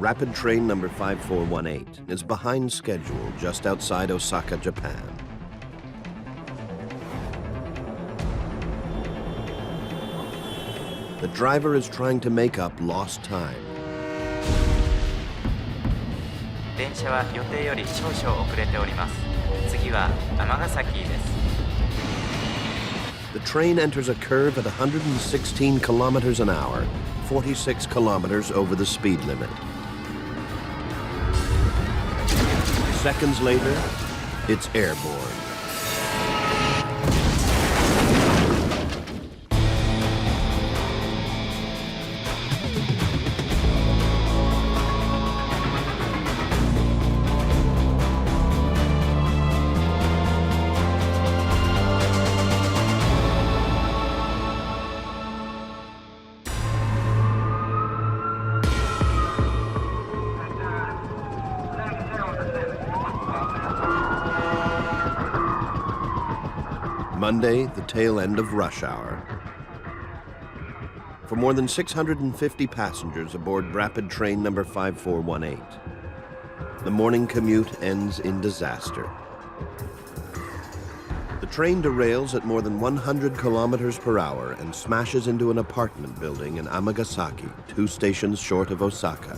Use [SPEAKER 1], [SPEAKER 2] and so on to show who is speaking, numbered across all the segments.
[SPEAKER 1] Rapid train number 5418 is behind schedule just outside Osaka, Japan. The driver is trying to make up lost time.
[SPEAKER 2] 電車は予定より少々遅れております。次は尼崎です。
[SPEAKER 1] The train enters a curve at 116 kilometers an hour, 46 kilometers over the speed limit. Seconds later, it's airborne. Monday, the tail end of rush hour. For more than 650 passengers aboard rapid train number 5418, the morning commute ends in disaster. The train derails at more than 100 kilometers per hour and smashes into an apartment building in Amagasaki, 2 stations short of Osaka.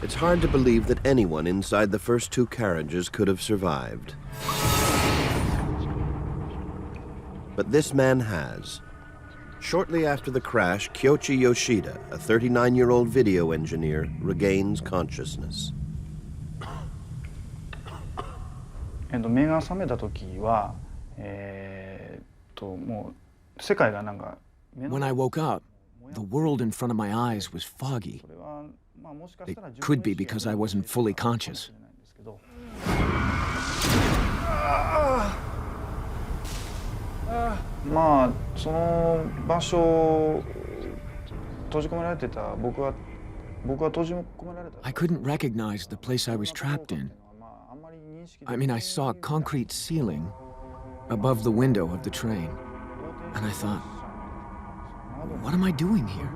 [SPEAKER 1] It's hard to believe that anyone inside the first 2 carriages could have survived. But this man has. Shortly after the crash, Kyoichi Yoshida, a 39-year-old video engineer, regains consciousness.
[SPEAKER 3] 目が覚めた時は、もう世界がなんか。
[SPEAKER 4] When I woke up, the world in front of my eyes was foggy. It could be because I wasn't fully conscious.
[SPEAKER 3] まあその場所閉じ込められてた僕は閉じ込められた。
[SPEAKER 4] I couldn't recognize the place I was trapped in. I mean, I saw a concrete ceiling above the window of the train, and I thought, what am I doing here?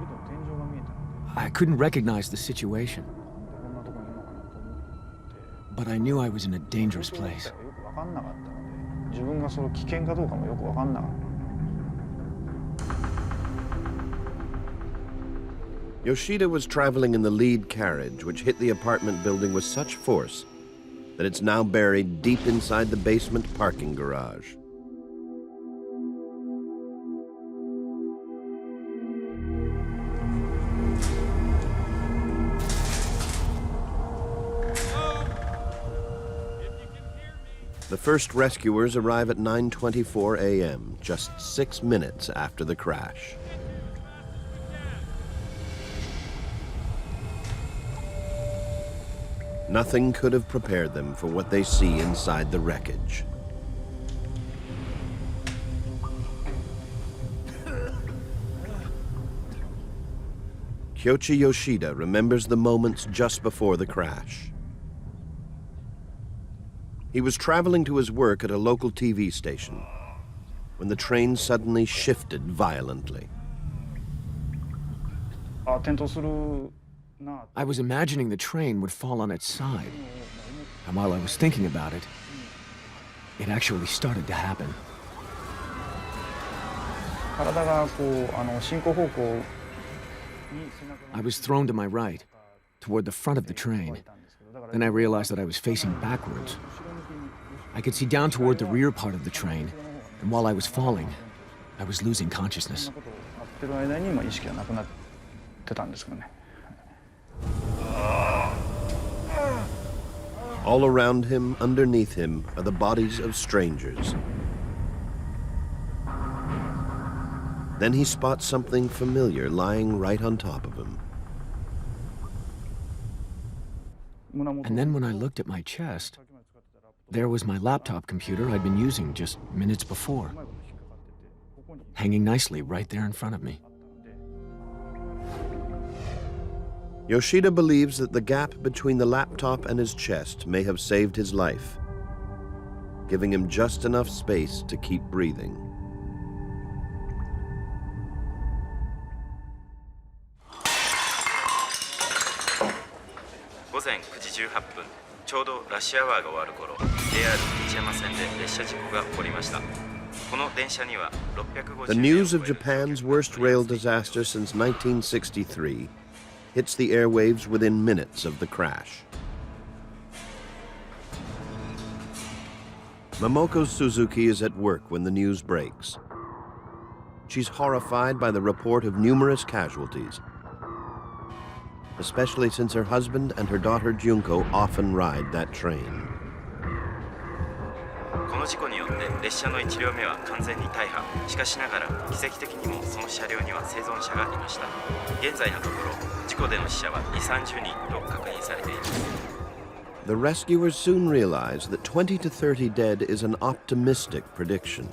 [SPEAKER 4] I couldn't recognize the situation. But I knew I was in a dangerous place.
[SPEAKER 1] Yoshida was traveling in the lead carriage, which hit the apartment building with such force that it's now buried deep inside the basement parking garage. The first rescuers arrive at 9:24 a.m., just 6 minutes after the crash. Nothing could have prepared them for what they see inside the wreckage. Kyoichi Yoshida remembers the moments just before the crash. He was traveling to his work at a local TV station when the train suddenly shifted violently.
[SPEAKER 4] I was imagining the train would fall on its side. And while I was thinking about it, it actually started to happen. I was thrown to my right, toward the front of the train. Then I realized that I was facing backwards. I could see down toward the rear part of the train, and while I was falling, I was losing consciousness.
[SPEAKER 1] All around him, underneath him, are the bodies of strangers. Then he spots something familiar lying right on top of him.
[SPEAKER 4] And then when I looked at my chest, there was my laptop computer I'd been using just minutes before, hanging nicely right there in front of me.
[SPEAKER 1] Yoshida believes that the gap between the laptop and his chest may have saved his life, giving him just enough space to keep breathing. The news of Japan's worst rail disaster since 1963 hits the airwaves within minutes of the crash. Momoko Suzuki is at work when the news breaks. She's horrified by the report of numerous casualties, especially since her husband and her daughter Junko often ride that train.
[SPEAKER 2] この事故によって列車の1両目は完全に大破。しかしながら奇跡的にもその車両には生存者がいました。現在のところ事故での死者は2、30人と確認されています。
[SPEAKER 1] The rescuers soon realize that 20 to 30 dead is an optimistic prediction.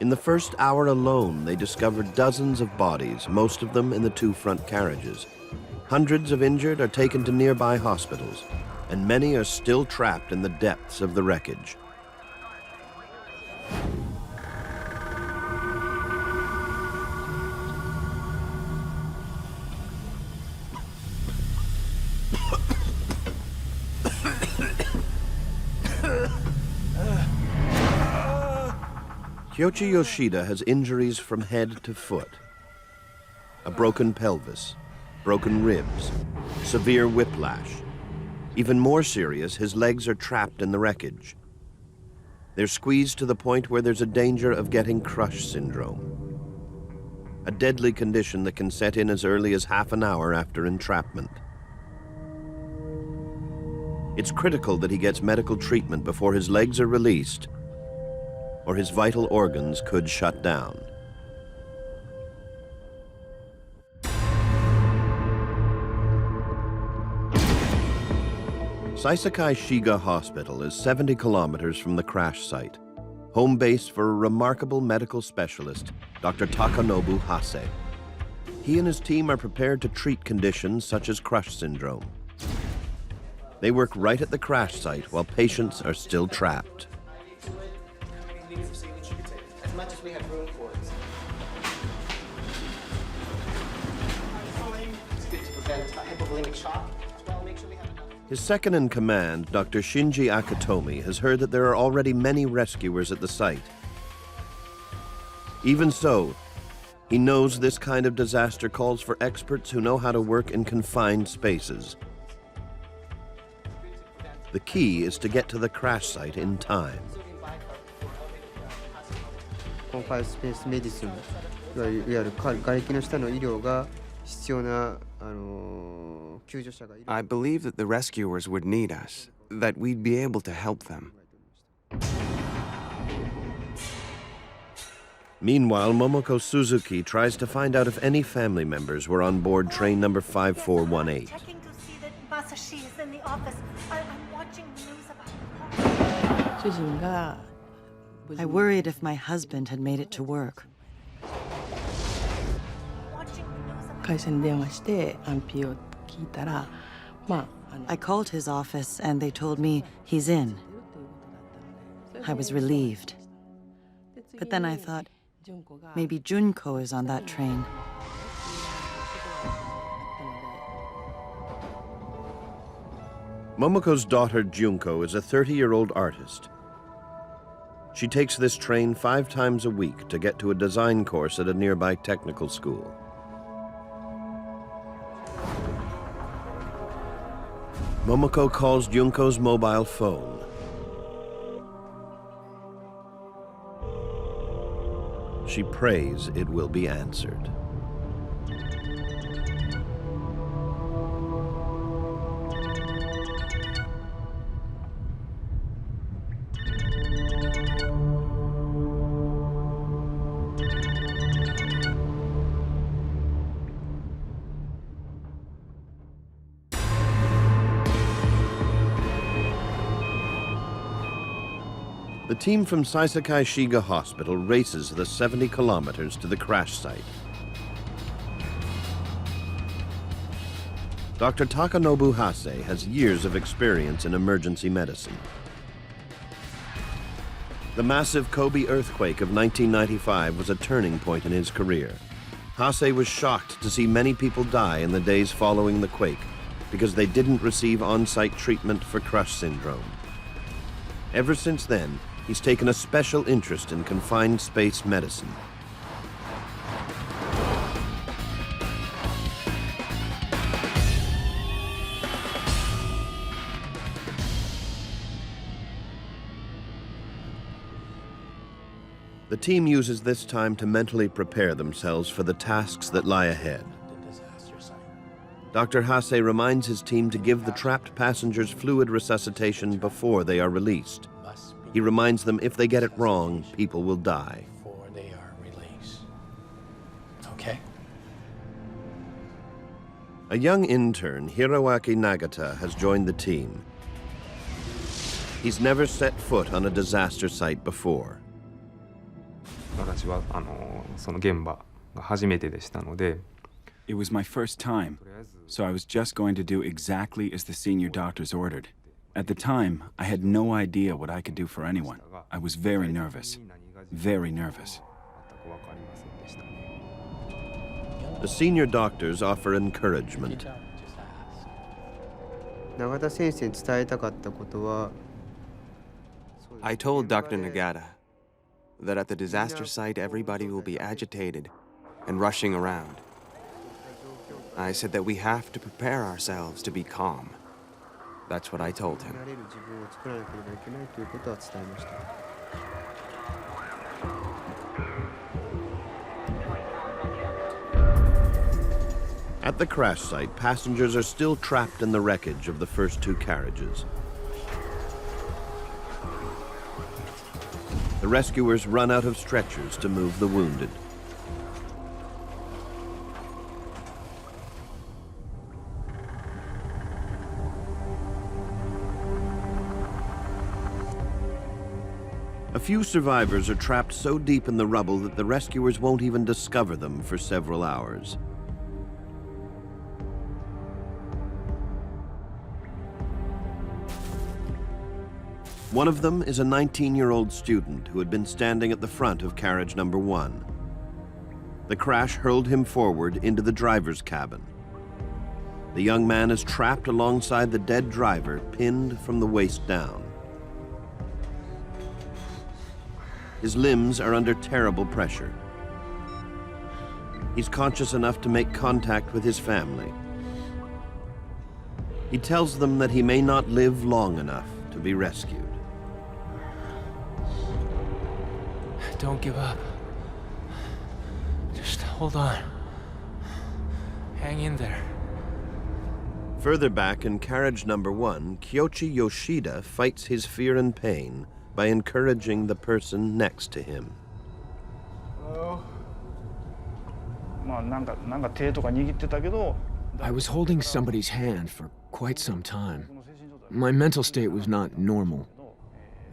[SPEAKER 1] In the first hour alone, they discovered dozens of bodies, most of them in the two front carriages. Hundreds of injured are taken to nearby hospitals, and many are still trapped in the depths of the wreckage. Kyochi Yoshida has injuries from head to foot. A broken pelvis, broken ribs, severe whiplash. Even more serious, his legs are trapped in the wreckage. They're squeezed to the point where there's a danger of getting crush syndrome, a deadly condition that can set in as early as half an hour after entrapment. It's critical that he gets medical treatment before his legs are released, or his vital organs could shut down. Saisakai Shiga Hospital is 70 kilometers from the crash site, home base for a remarkable medical specialist, Dr. Takanobu Hase. He and his team are prepared to treat conditions such as crush syndrome. They work right at the crash site while patients are still trapped.
[SPEAKER 5] As much as we have room for it. It's good to prevent hypovolemic shock as well. Make sure we have enough.
[SPEAKER 1] His second in command, Dr. Shinji Akatomi, has heard that there are already many rescuers at the site. Even so, he knows this kind of disaster calls for experts who know how to work in confined spaces. The key is to get to the crash site in time.
[SPEAKER 6] コンファイスペースメディスン、いわゆる瓦礫の下の医療が必要な救助者がいる。
[SPEAKER 7] I believe that the rescuers would need us, that we'd be able to help them.
[SPEAKER 1] Meanwhile, Momoko Suzuki tries to find out if any family members were on board train number 5418.
[SPEAKER 8] Checking to see that Masashi is in the office. I'm watching the news about her.
[SPEAKER 9] I worried if my husband had made it to work. I called his office and they told me he's in. I was relieved. But then I thought, maybe Junko is on that train.
[SPEAKER 1] Momoko's daughter Junko is a 30-year-old artist. She takes this train 5 times a week to get to a design course at a nearby technical school. Momoko calls Junko's mobile phone. She prays it will be answered. The team from Saisakai Shiga Hospital races the 70 kilometers to the crash site. Dr. Takanobu Hase has years of experience in emergency medicine. The massive Kobe earthquake of 1995 was a turning point in his career. Hase was shocked to see many people die in the days following the quake because they didn't receive on-site treatment for crush syndrome. Ever since then, he's taken a special interest in confined space medicine. The team uses this time to mentally prepare themselves for the tasks that lie ahead. Dr. Hase reminds his team to give the trapped passengers fluid resuscitation before they are released. He reminds them if they get it wrong, people will die.
[SPEAKER 10] Before they are released. Okay?
[SPEAKER 1] A young intern, Hiroaki Nagata, has joined the team. He's never set foot on a disaster site before.
[SPEAKER 11] 私はその現場が初めてでしたので
[SPEAKER 12] It was my first time, so I was just going to do exactly as the senior doctors ordered. At the time, I had no idea what I could do for anyone. I was very nervous. Very nervous.
[SPEAKER 1] The senior doctors offer encouragement.
[SPEAKER 6] 永田先生に伝えたかったことは
[SPEAKER 7] I told Dr. Nagata that at the disaster site everybody will be agitated and rushing around. I said that we have to prepare ourselves to be calm. That's what I told him.
[SPEAKER 1] At the crash site, passengers are still trapped in the wreckage of the first two carriages. The rescuers run out of stretchers to move the wounded. A few survivors are trapped so deep in the rubble that the rescuers won't even discover them for several hours. One of them is a 19-year-old student who had been standing at the front of carriage number 1. The crash hurled him forward into the driver's cabin. The young man is trapped alongside the dead driver, pinned from the waist down. His limbs are under terrible pressure. He's conscious enough to make contact with his family. He tells them that he may not live long enough to be rescued.
[SPEAKER 10] Don't give up. Just hold on. Hang in there.
[SPEAKER 1] Further back in carriage number 1, Kyoichi Yoshida fights his fear and pain by encouraging the person next to him.
[SPEAKER 4] I was holding somebody's hand for quite some time. My mental state was not normal.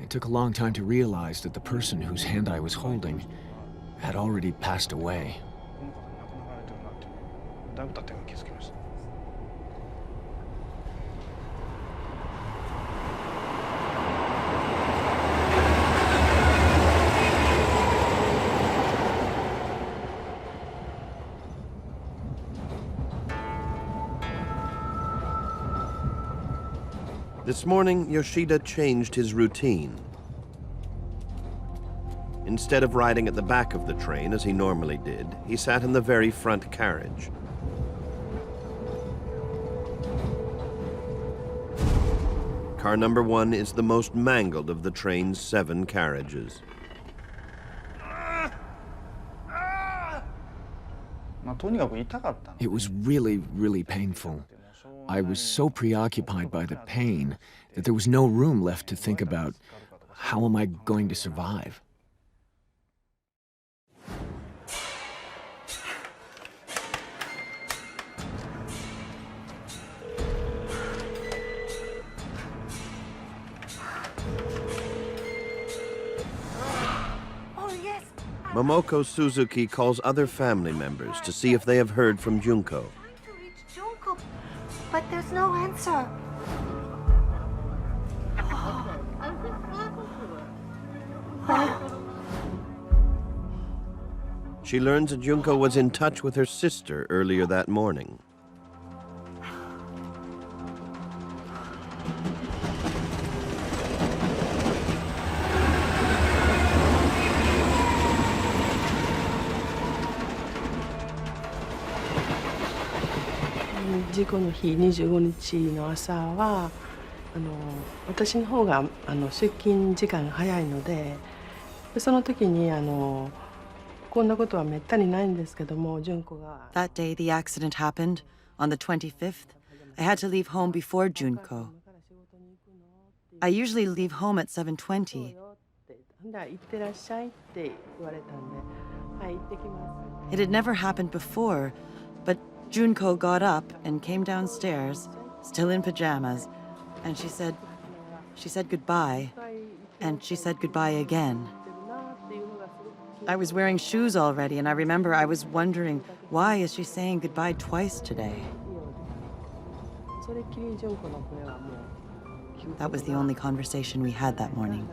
[SPEAKER 4] It took a long time to realize that the person whose hand I was holding had already passed away.
[SPEAKER 1] This morning, Yoshida changed his routine. Instead of riding at the back of the train as he normally did, he sat in the very front carriage. Car number 1 is the most mangled of the train's 7 carriages.
[SPEAKER 4] It was really, really painful. I was so preoccupied by the pain that there was no room left to think about how am I going to survive.
[SPEAKER 1] Momoko Suzuki calls other family members to see if they have heard from Junko.
[SPEAKER 8] Trying to reach Junko, but There's no answer.
[SPEAKER 1] She learns that Junko was in touch with her sister earlier that morning.
[SPEAKER 13] The 25日の朝は私の方が出勤時間が早いので、その時にこんなことはめったにないんですけども、純子が。
[SPEAKER 9] That day the accident happened, on the 25th, I had to leave home before Junko. I usually leave home at 7:20.
[SPEAKER 13] 行ってらっしゃいって言われたんで、はい、行ってきます。
[SPEAKER 9] It had never happened before, but Junko got up and came downstairs, still in pajamas, and she said goodbye, and she said goodbye again. I was wearing shoes already, and I remember I was wondering, why is she saying goodbye twice today? That was the only conversation we had that morning.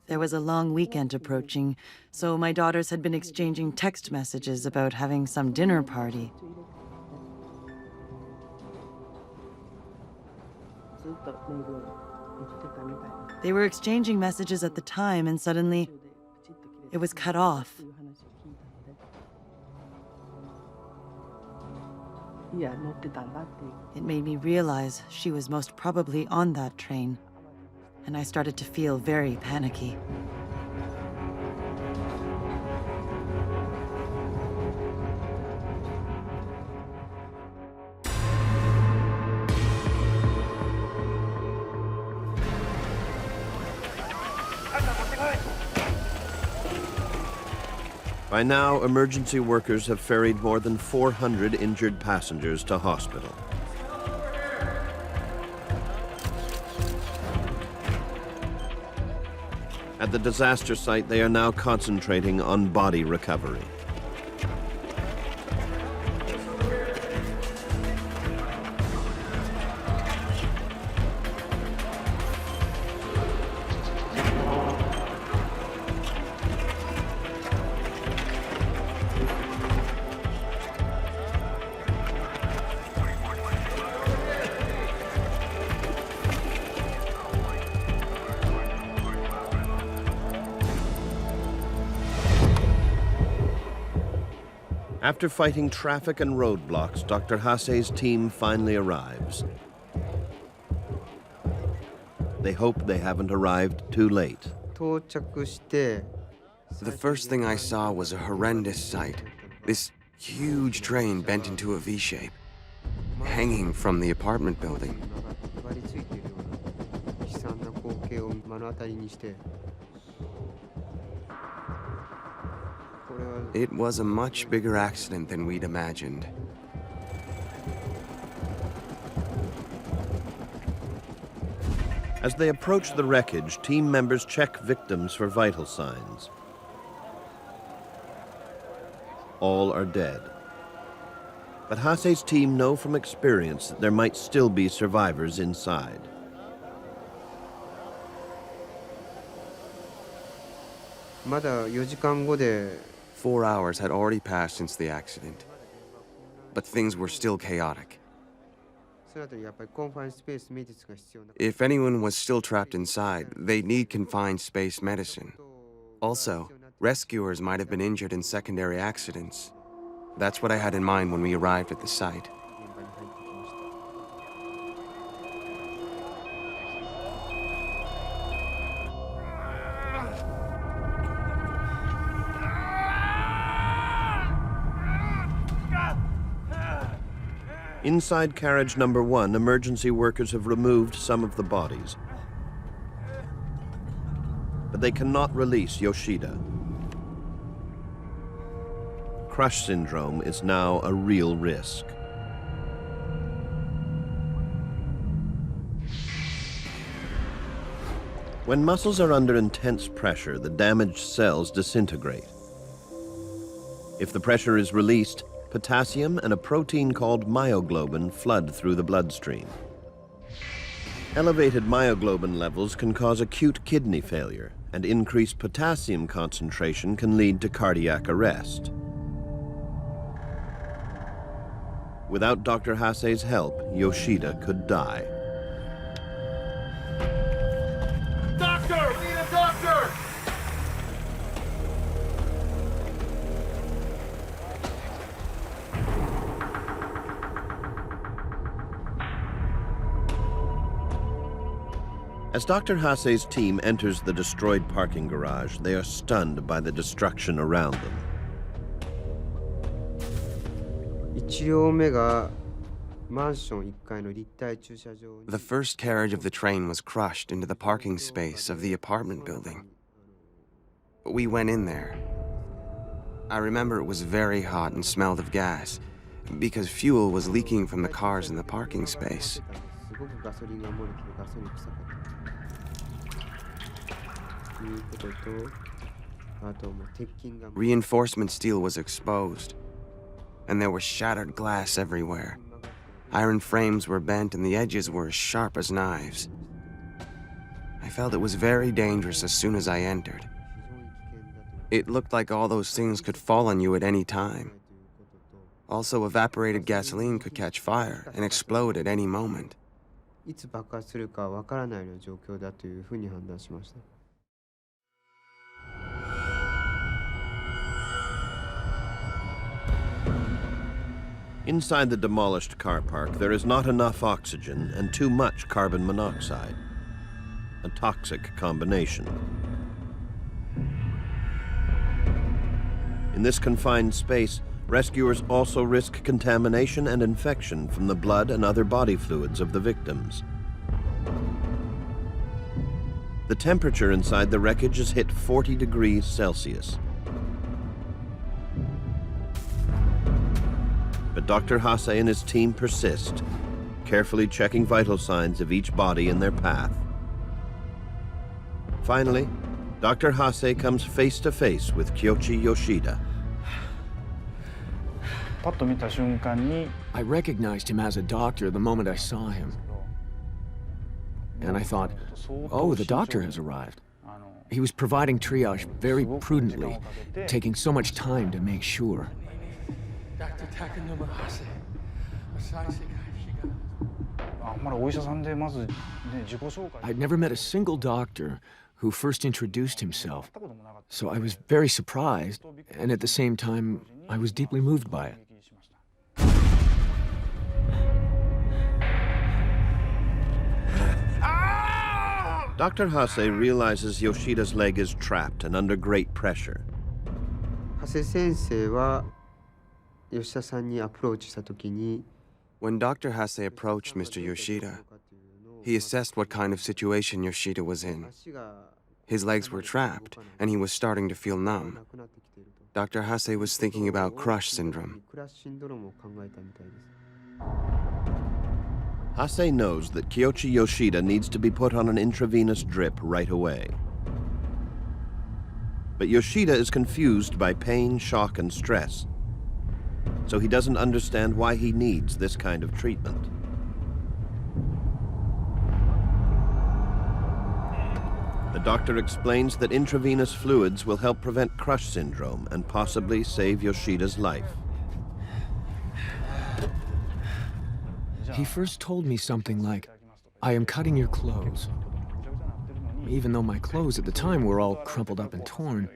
[SPEAKER 9] There was a long weekend approaching, so my daughters had been exchanging text messages about having some dinner party. They were exchanging messages at the time, and suddenly it was cut off. It made me realize she was most probably on that train, and I started to feel very panicky.
[SPEAKER 1] By now, emergency workers have ferried more than 400 injured passengers to hospital. At the disaster site, they are now concentrating on body recovery. After fighting traffic and roadblocks, Dr. Hase's team finally arrives. They hope they haven't arrived too late.
[SPEAKER 7] The first thing I saw was a horrendous sight. This huge train bent into a V shape, hanging from the apartment building. It was a much bigger accident than we'd imagined.
[SPEAKER 1] As they approach the wreckage, team members check victims for vital signs. All are dead. But Hase's team know from experience that there might still be survivors inside.
[SPEAKER 7] Four hours had already passed since the accident, but things were still chaotic. If anyone was still trapped inside, they'd need confined space medicine. Also, rescuers might have been injured in secondary accidents. That's what I had in mind when we arrived at the site.
[SPEAKER 1] Inside carriage number 1, emergency workers have removed some of the bodies. But they cannot release Yoshida. Crush syndrome is now a real risk. When muscles are under intense pressure, the damaged cells disintegrate. If the pressure is released, potassium and a protein called myoglobin flood through the bloodstream. Elevated myoglobin levels can cause acute kidney failure, and increased potassium concentration can lead to cardiac arrest. Without Dr. Hase's help, Yoshida could die.
[SPEAKER 14] Doctor! We need a doctor!
[SPEAKER 1] As Dr. Hase's team enters the destroyed parking garage, they are stunned by the destruction around them.
[SPEAKER 7] The first carriage of the train was crushed into the parking space of the apartment building. We went in there. I remember it was very hot and smelled of gas, because fuel was leaking from the cars in the parking space. Reinforcement steel was exposed, and there was shattered glass everywhere. Iron frames were bent and the edges were as sharp as knives. I felt it was very dangerous as soon as I entered. It looked like all those things could fall on you at any time. Also, evaporated gasoline could catch fire and explode at any moment.
[SPEAKER 1] Inside the demolished car park, there is not enough oxygen and too much carbon monoxide, a toxic combination. In this confined space, rescuers also risk contamination and infection from the blood and other body fluids of the victims. The temperature inside the wreckage has hit 40 degrees Celsius. But Dr. Hase and his team persist, carefully checking vital signs of each body in their path. Finally, Dr. Hase comes face to face with Kyoichi Yoshida.
[SPEAKER 4] I recognized him as a doctor the moment I saw him. And I thought, oh, the doctor has arrived. He was providing triage very prudently, taking so much time to make sure. I'd never met a single doctor who first introduced himself, so I was very surprised, and at the same time, I was deeply moved by it.
[SPEAKER 1] Dr. Hase realizes Yoshida's leg is trapped and under great pressure.
[SPEAKER 7] When Dr. Hase approached Mr. Yoshida, he assessed what kind of situation Yoshida was in. His legs were trapped, and he was starting to feel numb. Dr. Hase was thinking about crush syndrome.
[SPEAKER 1] Hase knows that Kyoichi Yoshida needs to be put on an intravenous drip right away. But Yoshida is confused by pain, shock, and stress, so he doesn't understand why he needs this kind of treatment. The doctor explains that intravenous fluids will help prevent crush syndrome and possibly save Yoshida's life.
[SPEAKER 4] He first told me something like, I am cutting your clothes. Even though my clothes at the time were all crumpled up and torn,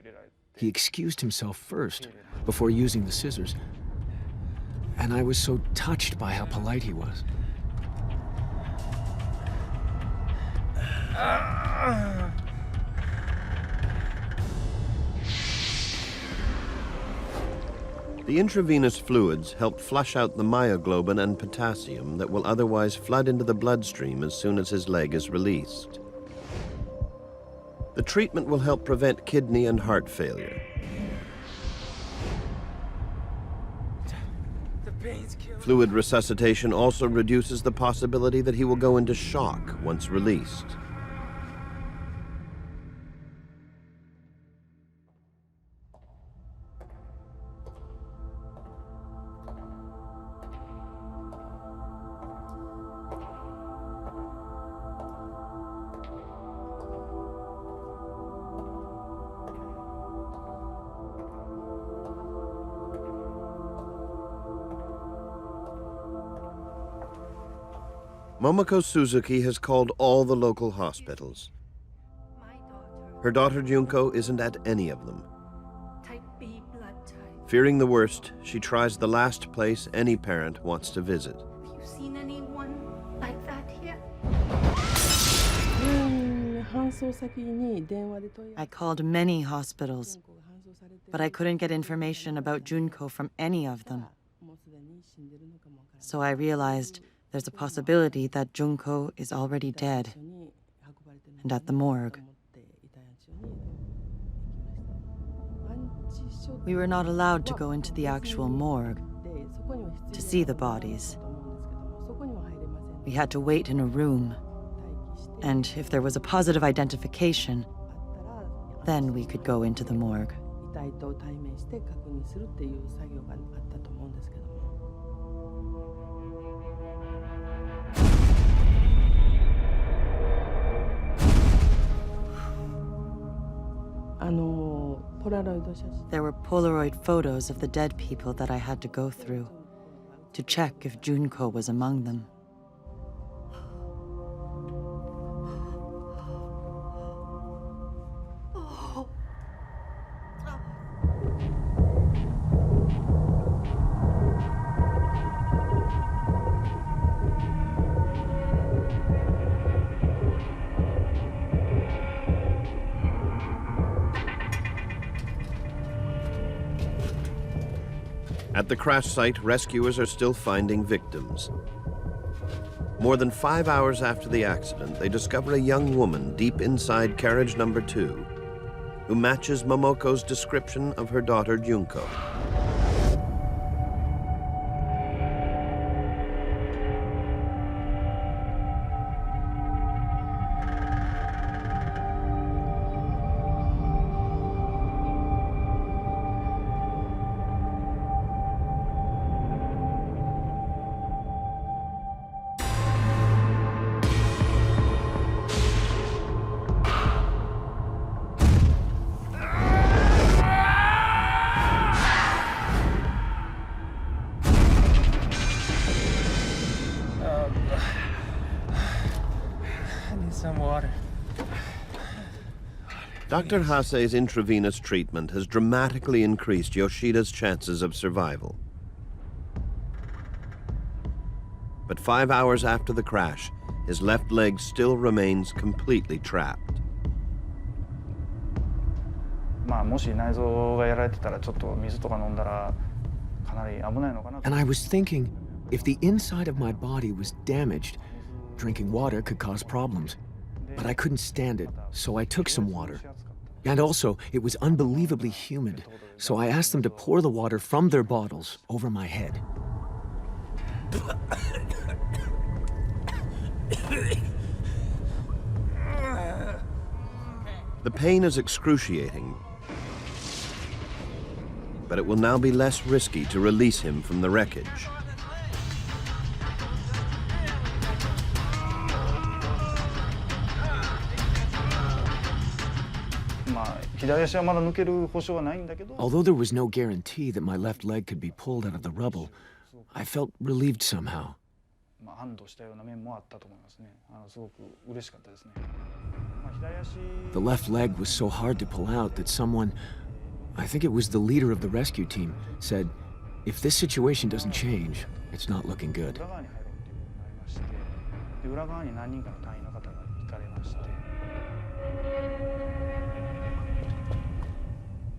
[SPEAKER 4] he excused himself first, before using the scissors. And I was so touched by how polite he was.
[SPEAKER 1] The intravenous fluids help flush out the myoglobin and potassium that will otherwise flood into the bloodstream as soon as his leg is released. The treatment will help prevent kidney and heart failure. Fluid resuscitation also reduces the possibility that he will go into shock once released. Momoko Suzuki has called all the local hospitals. Her daughter Junko isn't at any of them.
[SPEAKER 8] Type B blood type.
[SPEAKER 1] Fearing the worst, she tries the last place any parent wants to visit.
[SPEAKER 8] Have you seen anyone like that here?
[SPEAKER 9] I called many hospitals, but I couldn't get information about Junko from any of them. So I realized there's a possibility that Junko is already dead and at the morgue. We were not allowed to go into the actual morgue to see the bodies. We had to wait in a room, and if there was a positive identification, then we could go into the morgue. There were Polaroid photos of the dead people that I had to go through to check if Junko was among them.
[SPEAKER 1] At the crash site, rescuers are still finding victims. More than 5 hours after the accident, they discover a young woman deep inside carriage number 2 who matches Momoko's description of her daughter Junko. Dr. Hase's intravenous treatment has dramatically increased Yoshida's chances of survival. But 5 hours after the crash, his left leg still remains completely trapped.
[SPEAKER 4] And I was thinking, if the inside of my body was damaged, drinking water could cause problems. But I couldn't stand it, so I took some water. And also, it was unbelievably humid, so I asked them to pour the water from their bottles over my head.
[SPEAKER 1] The pain is excruciating, but it will now be less risky to release him from the wreckage.
[SPEAKER 4] Although there was no guarantee that my left leg could be pulled out of the rubble, I felt relieved somehow. The left leg was so hard to pull out that someone, I think it was the leader of the rescue team, said, if this situation doesn't change, it's not looking good.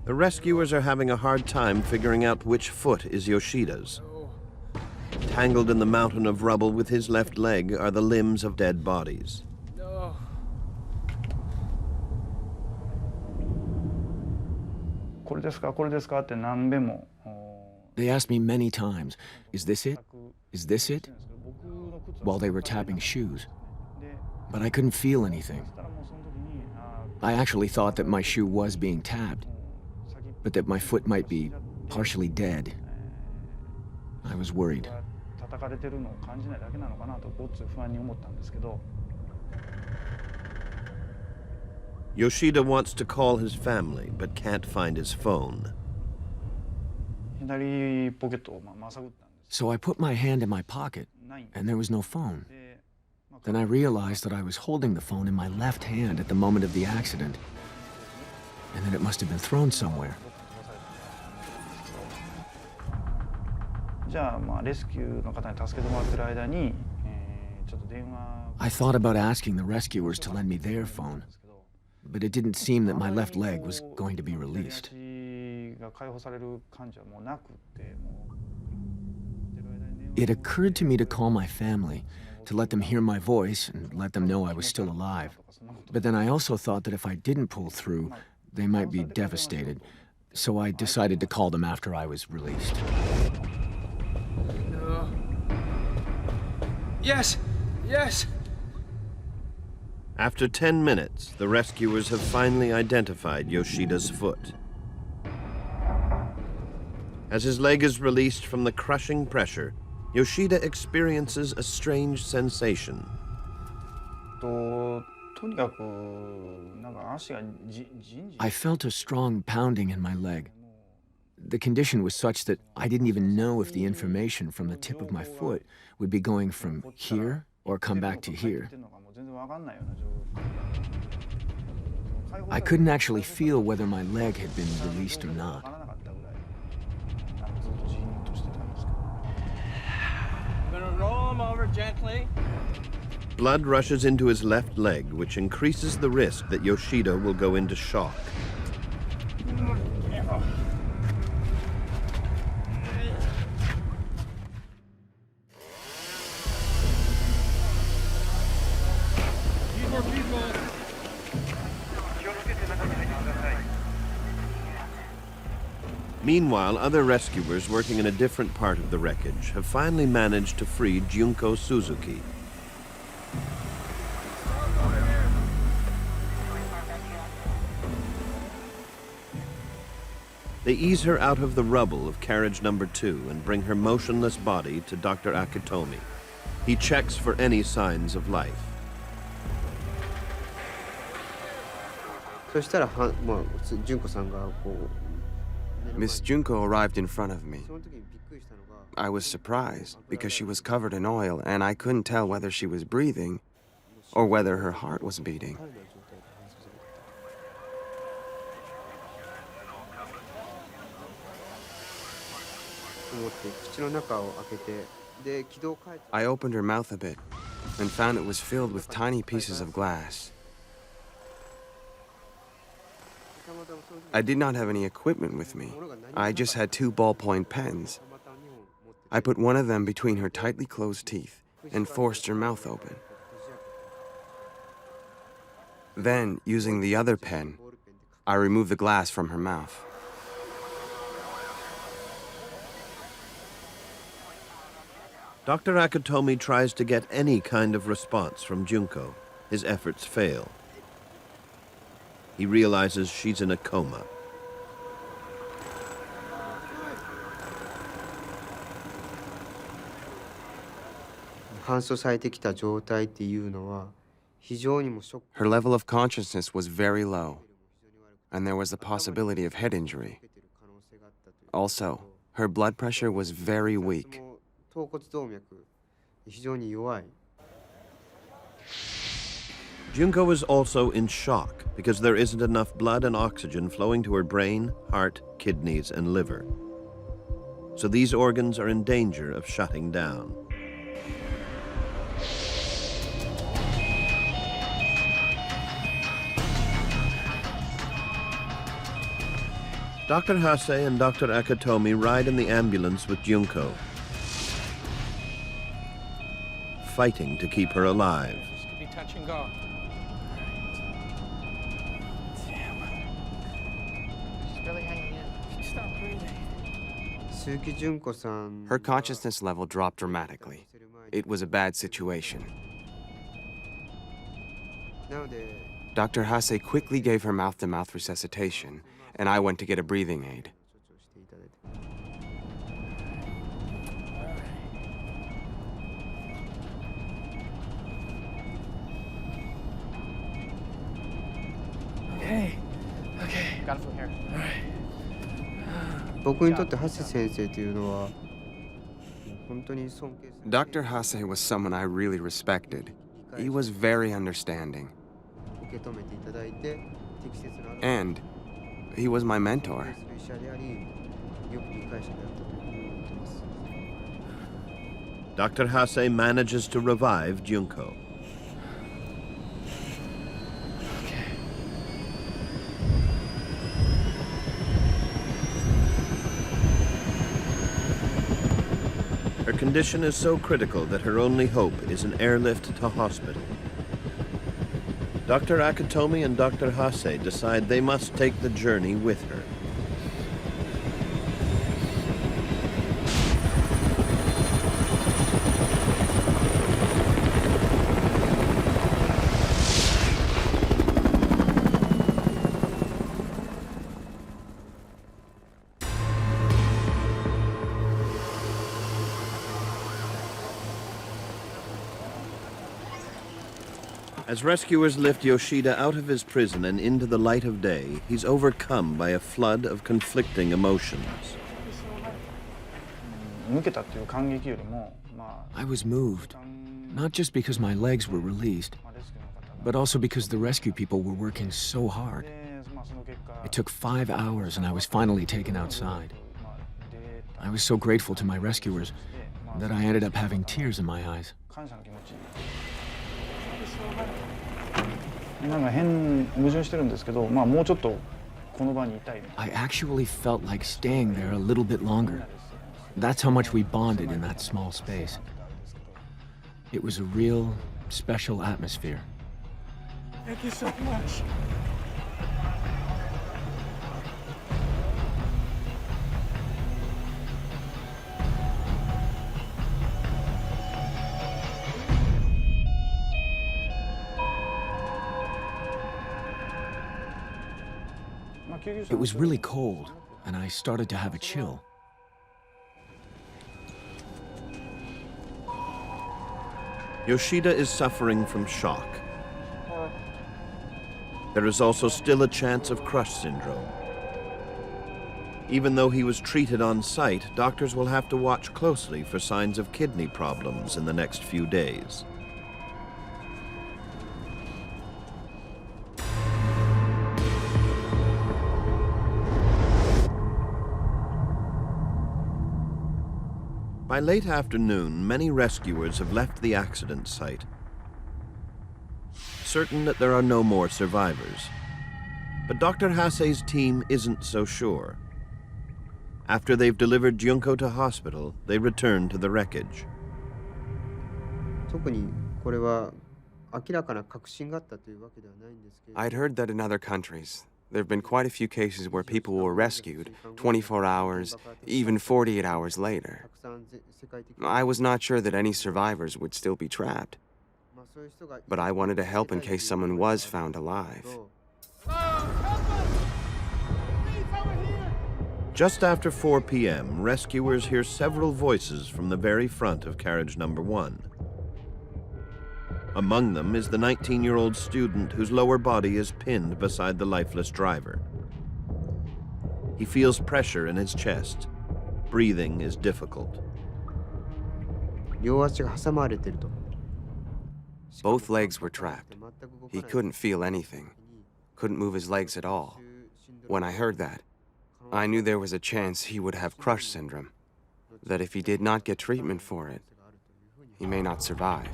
[SPEAKER 1] The rescuers are having a hard time figuring out which foot is Yoshida's. Tangled in the mountain of rubble with his left leg are the limbs of dead bodies.
[SPEAKER 4] They asked me many times, is this it? Is this it? While they were tapping shoes. But I couldn't feel anything. I actually thought that my shoe was being tapped, but that my foot might be partially dead. I was worried.
[SPEAKER 1] Yoshida wants to call his family, but can't find his phone.
[SPEAKER 4] So I put my hand in my pocket, and there was no phone. Then I realized that I was holding the phone in my left hand at the moment of the accident, and that it must have been thrown somewhere.
[SPEAKER 3] じゃあまあレスキューの方に助けてもらってる間に、ちょっと電話
[SPEAKER 4] I thought about asking the rescuers to lend me their phone, but it didn't seem that my left leg was going to be released.
[SPEAKER 3] が解放される感じはもうなくてもう
[SPEAKER 4] It occurred to me to call my family, to let them hear my voice and let them know I was still alive. But then I also thought that if I didn't pull through, they might be devastated. So I decided to call them after I was released.
[SPEAKER 14] Yes! Yes!
[SPEAKER 1] After 10 minutes, the rescuers have finally identified Yoshida's foot. As his leg is released from the crushing pressure, Yoshida experiences a strange sensation.
[SPEAKER 3] とにかくなんか足がじんじ
[SPEAKER 4] I felt a strong pounding in my leg. The condition was such that I didn't even know if the information from the tip of my foot would be going from here or come back to here. I couldn't actually feel whether my leg had been released or not.
[SPEAKER 14] I'm gonna roll him over gently.
[SPEAKER 1] Blood rushes into his left leg, which increases the risk that Yoshida will go into shock. Meanwhile, other rescuers working in a different part of the wreckage have finally managed to free Junko Suzuki. They ease her out of the rubble of carriage number 2 and bring her motionless body to Dr. Akitomi. He checks for any signs of life.
[SPEAKER 6] そしたら純子さんがこう
[SPEAKER 7] Miss Junko arrived in front of me. I was surprised because she was covered in oil and I couldn't tell whether she was breathing or whether her heart was beating. I opened her mouth a bit and found it was filled with tiny pieces of glass. I did not have any equipment with me. I just had 2 ballpoint pens. I put one of them between her tightly closed teeth and forced her mouth open. Then, using the other pen, I removed the glass from her mouth.
[SPEAKER 1] Dr. Akitomi tries to get any kind of response from Junko. His efforts fail. He realizes she's in a coma.
[SPEAKER 7] Her level of consciousness was very low, and there was the possibility of head injury. Also, her blood pressure was very weak.
[SPEAKER 1] Junko is also in shock because there isn't enough blood and oxygen flowing to her brain, heart, kidneys, and liver. So these organs are in danger of shutting down. Dr. Hase and Dr. Akitomi ride in the ambulance with Junko, fighting to keep her alive.
[SPEAKER 14] This could be touch and go. Really hanging in. She stopped breathing.
[SPEAKER 7] Her consciousness level dropped dramatically. It was a bad situation. Dr. Hase quickly gave her mouth-to-mouth resuscitation, and I went to get a breathing aid.
[SPEAKER 14] Okay. Okay. Got it from here. All right.
[SPEAKER 6] 僕にとってハセ先生というのは本当に尊敬する。
[SPEAKER 7] Dr. Hase was someone I really respected. He was very understanding. And he was my mentor.
[SPEAKER 1] Dr. Hase manages to revive Junko. Her condition is so critical that her only hope is an airlift to hospital. Dr. Akitomi and Dr. Hase decide they must take the journey with her. As rescuers lift Yoshida out of his prison and into the light of day, he's overcome by a flood of conflicting emotions.
[SPEAKER 4] I was moved, not just because my legs were released, but also because the rescue people were working so hard. It took 5 hours and I was finally taken outside. I was so grateful to my rescuers that I ended up having tears in my eyes. I actually felt like staying there a little bit longer. That's how much we bonded in that small space. It was a real, special atmosphere.
[SPEAKER 14] Thank you so much.
[SPEAKER 4] It was really cold, and I started to have a chill.
[SPEAKER 1] Yoshida is suffering from shock. There is also still a chance of crush syndrome. Even though he was treated on site, doctors will have to watch closely for signs of kidney problems in the next few days. By late afternoon, many rescuers have left the accident site, certain that there are no more survivors. But Dr. Hase's team isn't so sure. After they've delivered Junko to hospital, they return to the wreckage.
[SPEAKER 7] I'd heard that in other countries, there have been quite a few cases where people were rescued 24 hours, even 48 hours later. I was not sure that any survivors would still be trapped, but I wanted to help in case someone was found alive.
[SPEAKER 1] Just after 4 p.m., rescuers hear several voices from the very front of carriage number 1. Among them is the 19-year-old student whose lower body is pinned beside the lifeless driver. He feels pressure in his chest. Breathing is difficult.
[SPEAKER 7] Both legs were trapped. He couldn't feel anything, couldn't move his legs at all. When I heard that, I knew there was a chance he would have crush syndrome, that if he did not get treatment for it, he may not survive.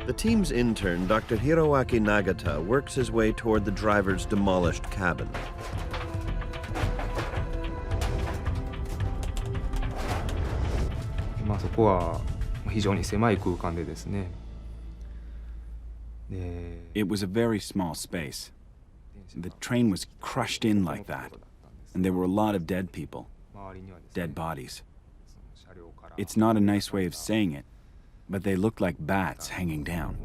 [SPEAKER 1] The team's intern, Dr. Hiroaki Nagata, works his way toward the driver's demolished cabin.
[SPEAKER 12] It was a very small space. The train was crushed in like that, and there were a lot of dead people, dead bodies. It's not a nice way of saying it, but they looked like bats hanging down.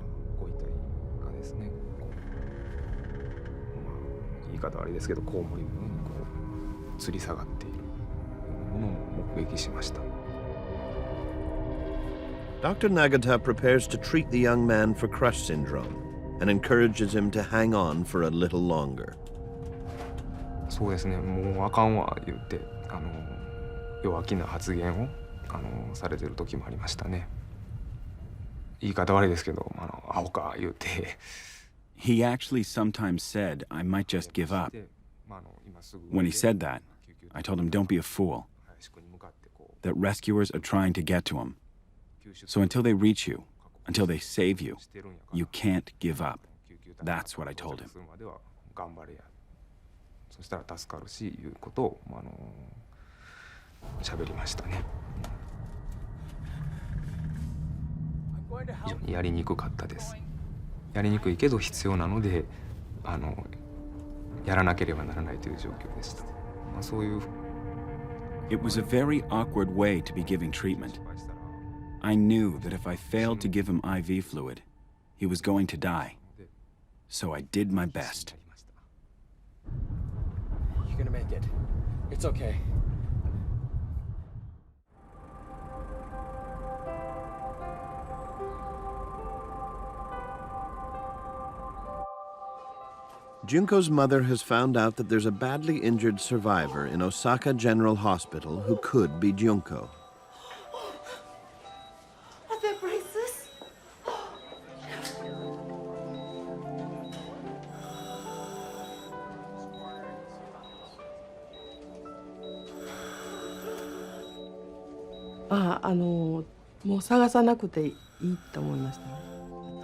[SPEAKER 1] Dr. Nagata prepares to treat the young man for crush syndrome and encourages him to hang on for a little longer.
[SPEAKER 11] そうですね、もうあかんわ言って弱気な発言をされてる時もありましたね。言い方悪いですけど、アホか言うて。
[SPEAKER 12] He actually sometimes said I might just give up. When he said that, I told him, don't be a fool. That rescuers are trying to get to him. So until they reach you, until they save you, you can't give up. That's what I told him.
[SPEAKER 11] そしたら助かるし、いうことを喋りましたね。非常にやりにくかったです。やりにくいけど必要なので、やらなければならないという状況でした。そういう。
[SPEAKER 12] It was a very awkward way to be giving treatment. I knew that if I failed to give him IV fluid, he was going to die. So I did my best.
[SPEAKER 10] You're gonna make it. It's okay.
[SPEAKER 1] Junko's mother has found out that there's a badly injured survivor in Osaka General Hospital who could be Junko.
[SPEAKER 8] Are there braces?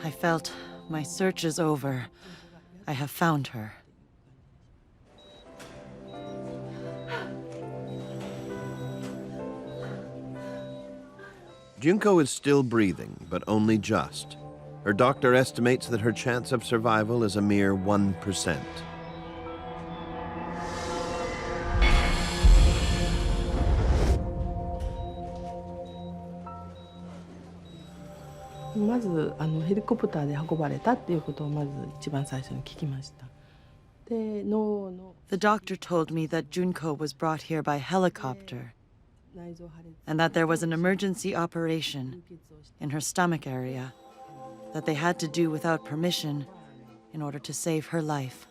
[SPEAKER 9] I felt my search is over. I have found her.
[SPEAKER 1] Junko is still breathing, but only just. Her doctor estimates that her chance of survival is a mere 1%.
[SPEAKER 9] The doctor told me that Junko was brought here by helicopter and that there was an emergency operation in her stomach area that they had to do without permission in order to save her life.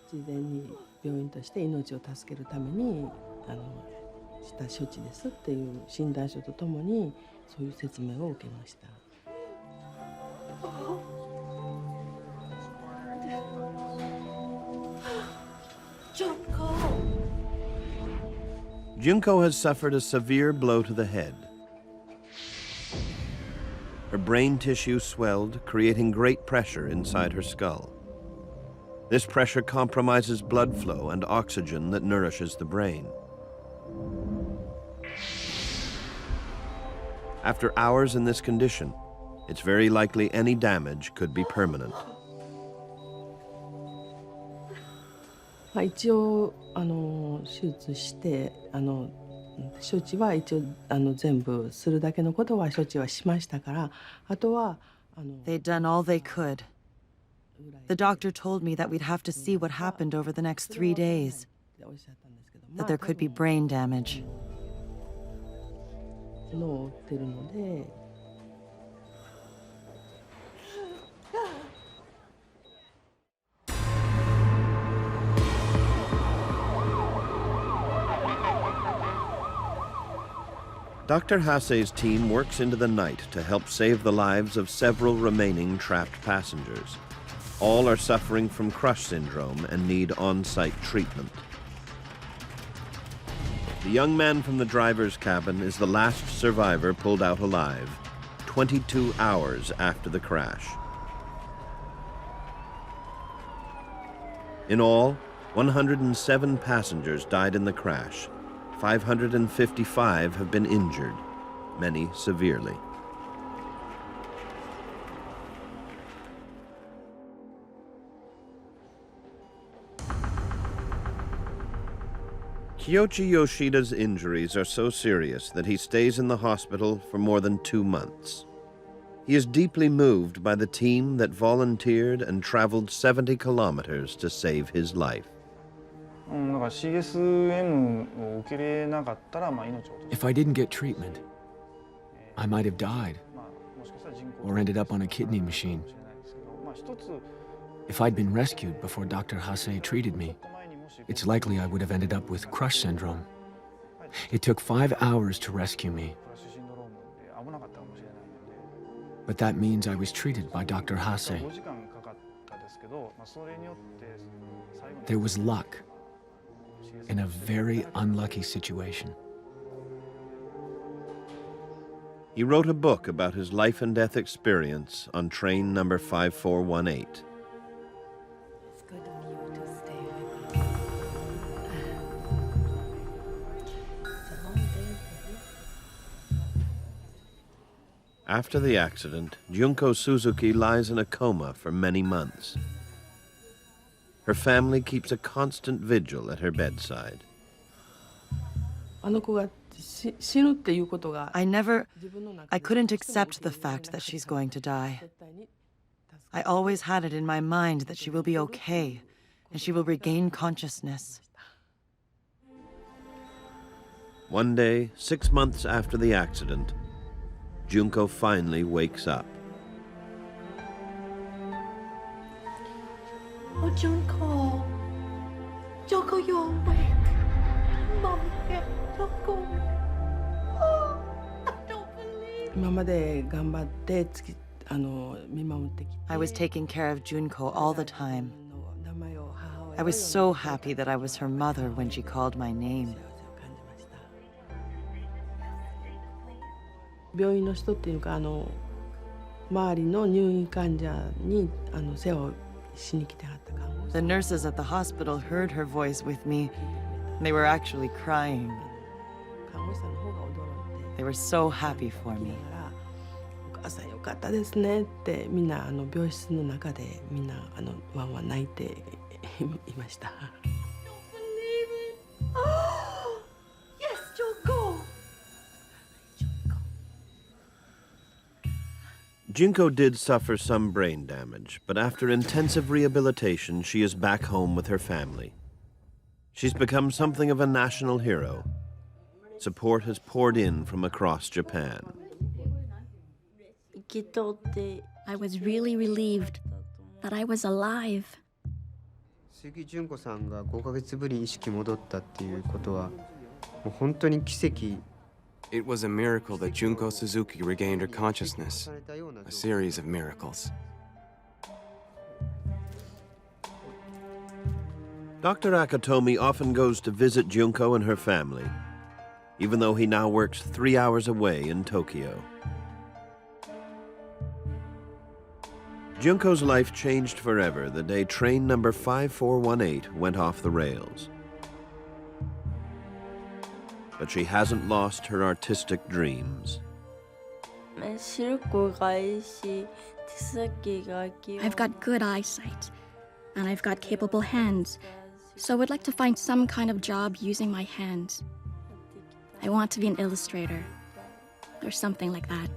[SPEAKER 1] Junko has suffered a severe blow to the head. Her brain tissue swelled, creating great pressure inside her skull. This pressure compromises blood flow and oxygen that nourishes the brain. After hours in this condition, it's very likely any damage could be permanent.
[SPEAKER 13] 一応手術して処置は一応全部するだけのことは処置はしましたから、あとは
[SPEAKER 9] They'd done all they could. The doctor told me that we'd have to see what happened over the next 3 days, that there could be brain damage.
[SPEAKER 13] 脳を打ってるので。
[SPEAKER 1] Dr. Hase's team works into the night to help save the lives of several remaining trapped passengers. All are suffering from crush syndrome and need on-site treatment. The young man from the driver's cabin is the last survivor pulled out alive, 22 hours after the crash. In all, 107 passengers died in the crash. 555 have been injured, many severely. Kyoichi Yoshida's injuries are so serious that he stays in the hospital for more than 2 months. He is deeply moved by the team that volunteered and traveled 70 kilometers to save his life.
[SPEAKER 4] If I didn't get treatment, I might have died or ended up on a kidney machine. If I'd been rescued before Dr. Hase treated me, it's likely I would have ended up with crush syndrome. It took 5 hours to rescue me. But that means I was treated by Dr. Hase. There was luck in a very unlucky situation.
[SPEAKER 1] He wrote a book about his life and death experience on train number 5418.
[SPEAKER 8] It's good of you to stay with me. It's a long day for you.
[SPEAKER 1] After the accident, Junko Suzuki lies in a coma for many months. Her family keeps a constant vigil at her bedside.
[SPEAKER 9] I couldn't accept the fact that she's going to die. I always had it in my mind that she will be okay, and she will regain consciousness.
[SPEAKER 1] One day, 6 months after the accident, Junko finally wakes up.
[SPEAKER 8] Oh, Junko. Junko, you're awake. Mom, here. Junko. Oh, I don't believe it.
[SPEAKER 9] I was taking care of Junko all the time. I was so happy that I was her mother when she called my name. The nurses at the hospital heard her voice with me. They were actually crying. They were so happy for me.
[SPEAKER 8] Oh, yes, Junko.
[SPEAKER 1] Junko did suffer some brain damage, but after intensive rehabilitation, she is back home with her family. She's become something of a national hero. Support has poured in from across Japan.
[SPEAKER 15] I was really relieved that I was alive.
[SPEAKER 6] 鈴木純子さんが5ヶ月ぶりに意識戻ったっていうことは、もう本当に奇跡。
[SPEAKER 7] It was a miracle that Junko Suzuki regained her consciousness. A series of miracles.
[SPEAKER 1] Dr. Akatomi often goes to visit Junko and her family, even though he now works 3 hours away in Tokyo. Junko's life changed forever the day train number 5418 went off the rails. But she hasn't lost her artistic dreams.
[SPEAKER 15] I've got good eyesight, and I've got capable hands, so I would like to find some kind of job using my hands. I want to be an illustrator, or something like that.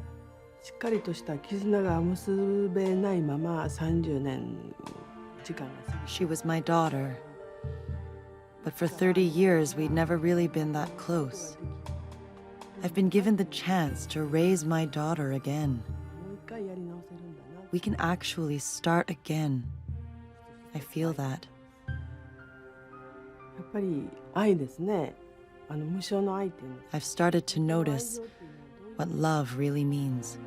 [SPEAKER 9] She was my daughter. But for 30 years, we'd never really been that close. I've been given the chance to raise my daughter again. We can actually start again. I feel that. I've started to notice what love really means.